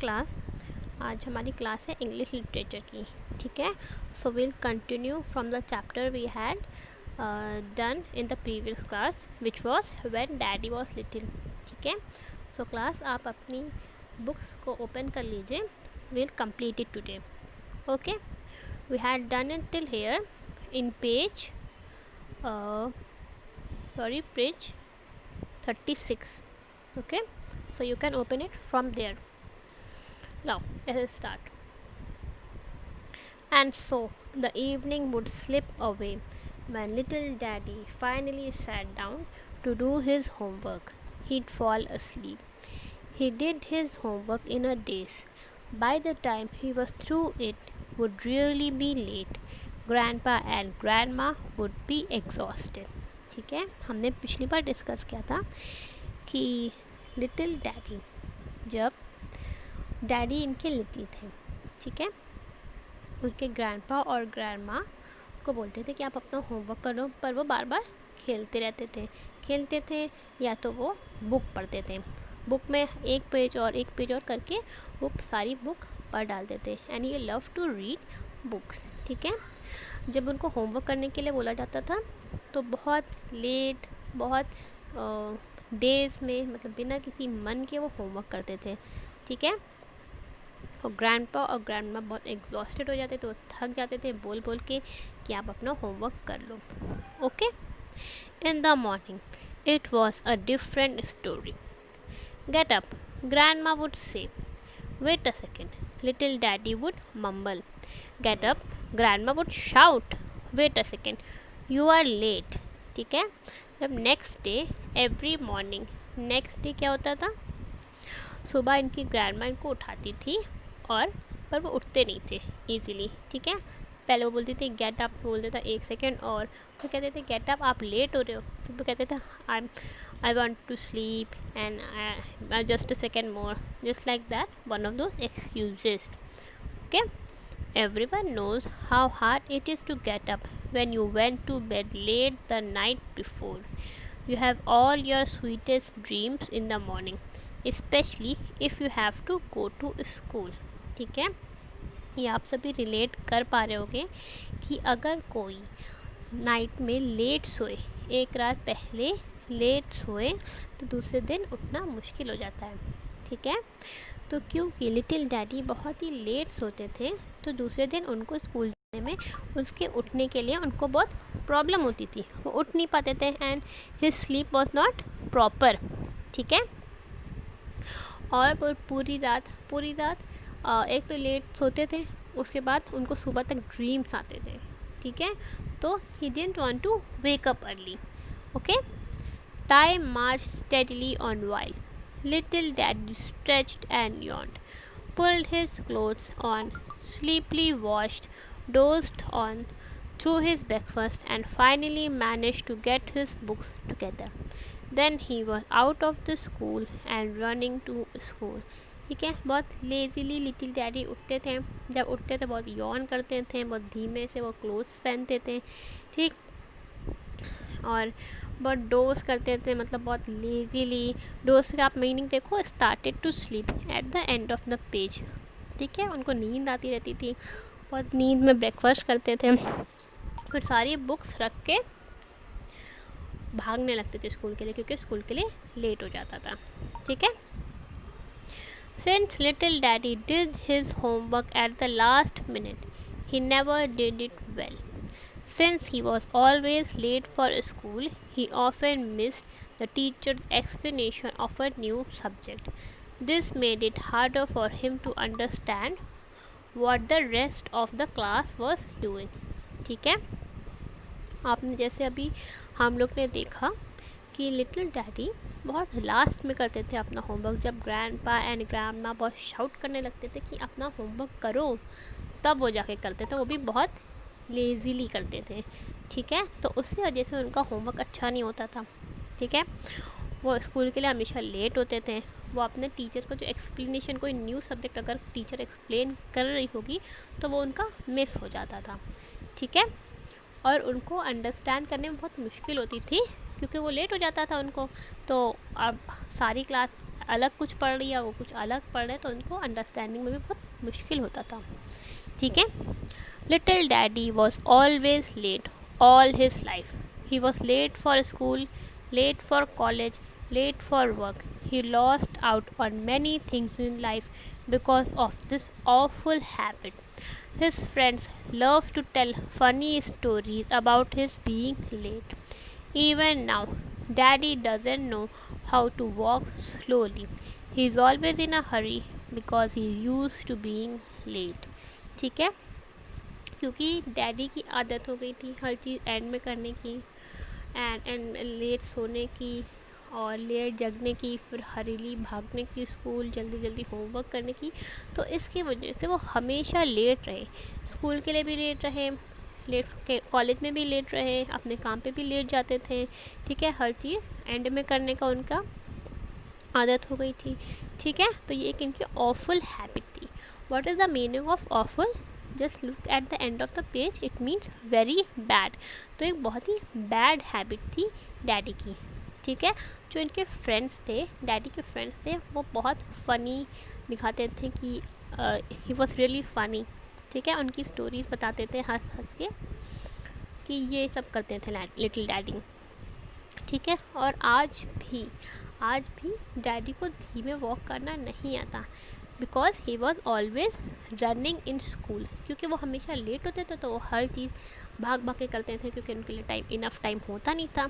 Class. आज हमारी class है इंग्लिश लिटरेचर की। ठीक है, so will continue from the chapter we had done in the previous class which was when daddy was little. ठीक है, सो क्लास आप अपनी बुक्स को ओपन कर लीजिए, will complete it today. Okay, we had done it till here in page page 36. Okay, so you can open it from there. Now let us start. And so the evening would slip away when little daddy finally sat down to do his homework. He'd fall asleep. He did his homework in a daze. By the time he was through it would really be late. Grandpa and grandma would be exhausted. ठीक है, हमने पिछली बार discuss किया था कि little daddy, जब daddy इनके little थे, ठीक है, उनके ग्रैंडपा और ग्रैंडमा को बोलते थे कि आप अपना होमवर्क करो, पर वो बार बार खेलते थे या तो वो बुक पढ़ते थे। बुक में एक पेज और करके वो सारी बुक पढ़ डालते थे। And you love to read books. ठीक है, जब उनको होमवर्क करने के लिए बोला जाता था तो बहुत लेट, बहुत डेज में, मतलब बिना किसी मन के वो होमवर्क करते थे। ठीक है, और ग्रैंडपा और ग्रैंडमा बहुत एग्जॉस्टेड हो जाते थे, वो थक जाते थे बोल बोल के कि आप अपना होमवर्क कर लो। Okay, in the morning it was a different story. Get up, grandma would say. Wait a second, little daddy would mumble. Get up, grandma would shout. Wait a second, you are late. ठीक है, जब next day every morning, next day क्या होता था, सुबह इनकी grandma इनको उठाती थी और पर वो उठते नहीं थे ईजीली। ठीक है, पहले वो बोलती थी गेट अप, बोलते था एक सेकेंड, और वो कहते थे गेट अप, आप लेट हो रहे हो। फिर वो कहते थे I want to sleep and just a second more, just like that, one of those excuses. Okay, everyone knows how hard it is to get up when you went to bed late the night before. You have all your sweetest dreams in the morning, especially if you have to go to school. ठीक है, ये आप सभी relate कर पा रहे होगे कि अगर कोई नाइट में लेट सोए, एक रात पहले लेट सोए, तो दूसरे दिन उठना मुश्किल हो जाता है। ठीक है, तो क्योंकि लिटिल डैडी बहुत ही लेट सोते थे तो दूसरे दिन उनको स्कूल जाने में, उसके उठने के लिए उनको बहुत प्रॉब्लम होती थी, वो उठ नहीं पाते थे and his sleep was not proper. ठीक है, और वो पूरी रात एक तो लेट सोते थे, उसके बाद उनको सुबह तक ड्रीम्स आते थे। ठीक है, तो he didn't want to wake up early. Okay, time march steadily on while little daddy stretched and yawned, pulled his clothes on, sleepily washed, dozed on through his breakfast, and finally managed to get his books together. Then he was out of the school and running to school. ठीक है, बहुत lazily little daddy उठते थे, जब उठते थे बहुत Yon करते थे, बहुत धीमे से वो क्लोथ्स पहनते थे। ठीक, और बहुत डोज करते थे, मतलब बहुत लेजीली। डोज का आप मीनिंग देखो, started to sleep at the end of the page. ठीक है, उनको नींद आती रहती थी, बहुत नींद में ब्रेकफास्ट करते थे, फिर सारी बुक्स रख के भागने लगते थे स्कूल के लिए, क्योंकि स्कूल के लिए लेट हो जाता था। ठीक है, since little daddy did his homework at the last minute, he never did it well. Since he was always late for school, he often missed the teacher's explanation of a new subject. This made it harder for him to understand what the rest of the class was doing. ठीक है, आपने जैसे अभी हम लोग ने देखा कि लिटिल डैडी बहुत लास्ट में करते थे अपना होमवर्क, जब ग्रैंडपा एंड ग्रैंडमा बहुत शाउट करने लगते थे कि अपना होमवर्क करो, तब वो जाके करते थे, वो भी बहुत लेज़ीली करते थे। ठीक है, तो उसकी वजह से उनका होमवर्क अच्छा नहीं होता था। ठीक है, वो स्कूल के लिए हमेशा लेट होते थे। वो अपने टीचर को जो एक्सप्लेनेशन, कोई न्यू सब्जेक्ट अगर टीचर एक्सप्लेन कर रही होगी तो वो उनका मिस हो जाता था। ठीक है, और उनको अंडरस्टैंड करने में बहुत मुश्किल होती थी क्योंकि वो लेट हो जाता था उनको। तो अब सारी क्लास अलग कुछ पढ़ रही है, वो कुछ अलग पढ़ रहे हैं, तो उनको अंडरस्टैंडिंग में भी बहुत मुश्किल होता था। ठीक है। Little daddy was always late all his life. He was late for school, late for college, late for work. He lost out on many things in life because of this awful habit. His friends loved to tell funny stories about his being late. Even now, Daddy doesn't know how to walk slowly. He is always in a hurry because he is used to being late. ठीक है, क्योंकि daddy की आदत हो गई थी हर चीज़ and में करने की, एंड लेट सोने की और लेट जगने की, फिर हरीली भागने की स्कूल, जल्दी जल्दी होमवर्क करने की। तो इसकी वजह से वो हमेशा लेट रहे, स्कूल के लिए भी लेट रहे, लेट के कॉलेज में भी लेट रहे, अपने काम पे भी लेट जाते थे। ठीक है, हर चीज़ एंड में करने का उनका आदत हो गई थी। ठीक है, तो ये एक इनकी ऑफुल हैबिट थी। What is the meaning of awful? Just look at the end of the page, it means very bad. तो एक बहुत ही बैड हैबिट थी डैडी की। ठीक है, जो इनके फ्रेंड्स थे, डैडी के फ्रेंड्स थे, वो बहुत फ़नी दिखाते थे कि ही वॉज रियली फ़नी। ठीक है, उनकी स्टोरीज़ बताते थे हंस हंस के कि ये सब करते थे लिटिल डैडी। ठीक है, और आज भी डैडी को धीमे वॉक करना नहीं आता, because he was always running in school. क्योंकि वो हमेशा लेट होते थे, तो वो हर चीज़ भाग भाग के करते थे, क्योंकि उनके लिए इनफ टाइम होता नहीं था।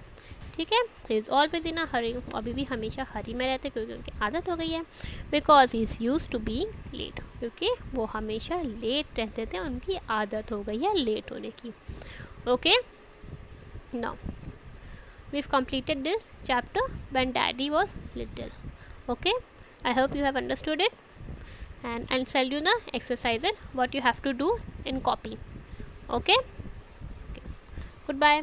ठीक है, ही इज़ ऑलवेज इन अ हरी, अभी भी हमेशा हरी में रहते, क्योंकि उनकी आदत हो गई है। Because he is use to being late, क्योंकि वो हमेशा लेट रहते थे, उनकी आदत हो गई है लेट होने की। Okay, now we've completed this chapter when daddy was little. Okay, I hope you have understood it, and I'll tell you the exercises what you have to do in copy. Okay, okay. Goodbye.